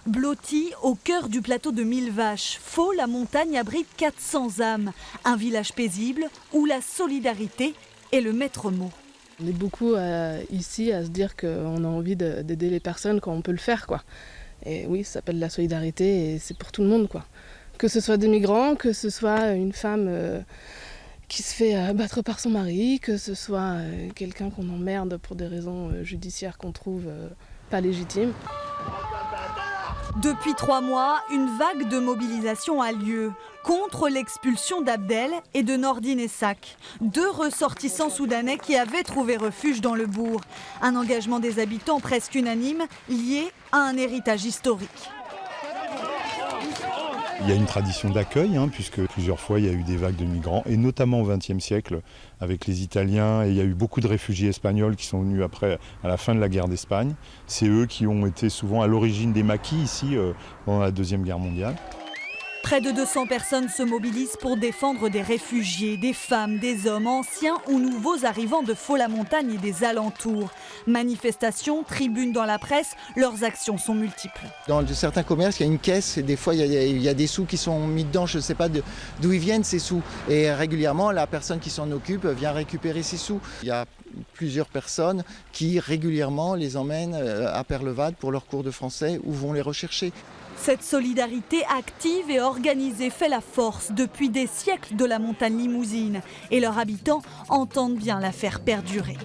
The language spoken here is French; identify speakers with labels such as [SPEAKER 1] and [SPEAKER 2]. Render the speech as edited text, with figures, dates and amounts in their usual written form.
[SPEAKER 1] Blotti, au cœur du plateau de Millevaches, Faux-la-Montagne abrite 400 âmes. Un village paisible où la solidarité est le maître mot.
[SPEAKER 2] On est beaucoup ici à se dire qu'on a envie d'aider les personnes quand on peut le faire, quoi. Et oui, ça s'appelle la solidarité et c'est pour tout le monde, quoi. Que ce soit des migrants, que ce soit une femme qui se fait battre par son mari, que ce soit quelqu'un qu'on emmerde pour des raisons judiciaires qu'on trouve pas légitimes.
[SPEAKER 1] Depuis 3 mois, une vague de mobilisation a lieu contre l'expulsion d'Abdel et de Nordine Essac, 2 ressortissants soudanais qui avaient trouvé refuge dans le bourg. Un engagement des habitants presque unanime lié à un héritage historique.
[SPEAKER 3] Il y a une tradition d'accueil, puisque plusieurs fois il y a eu des vagues de migrants, et notamment au XXe siècle avec les Italiens, et il y a eu beaucoup de réfugiés espagnols qui sont venus après, à la fin de la guerre d'Espagne. C'est eux qui ont été souvent à l'origine des maquis ici, pendant la Deuxième Guerre mondiale.
[SPEAKER 1] Près de 200 personnes se mobilisent pour défendre des réfugiés, des femmes, des hommes, anciens ou nouveaux arrivants de Faux-la-Montagne et des alentours. Manifestations, tribunes dans la presse, leurs actions sont multiples.
[SPEAKER 4] Dans certains commerces, il y a une caisse et des fois il y a des sous qui sont mis dedans. Je ne sais pas d'où ils viennent ces sous. Et régulièrement, la personne qui s'en occupe vient récupérer ces sous. Il y a plusieurs personnes qui régulièrement les emmènent à Perlevade pour leurs cours de français ou vont les rechercher.
[SPEAKER 1] Cette solidarité active et organisée fait la force depuis des siècles de la montagne limousine et leurs habitants entendent bien la faire perdurer.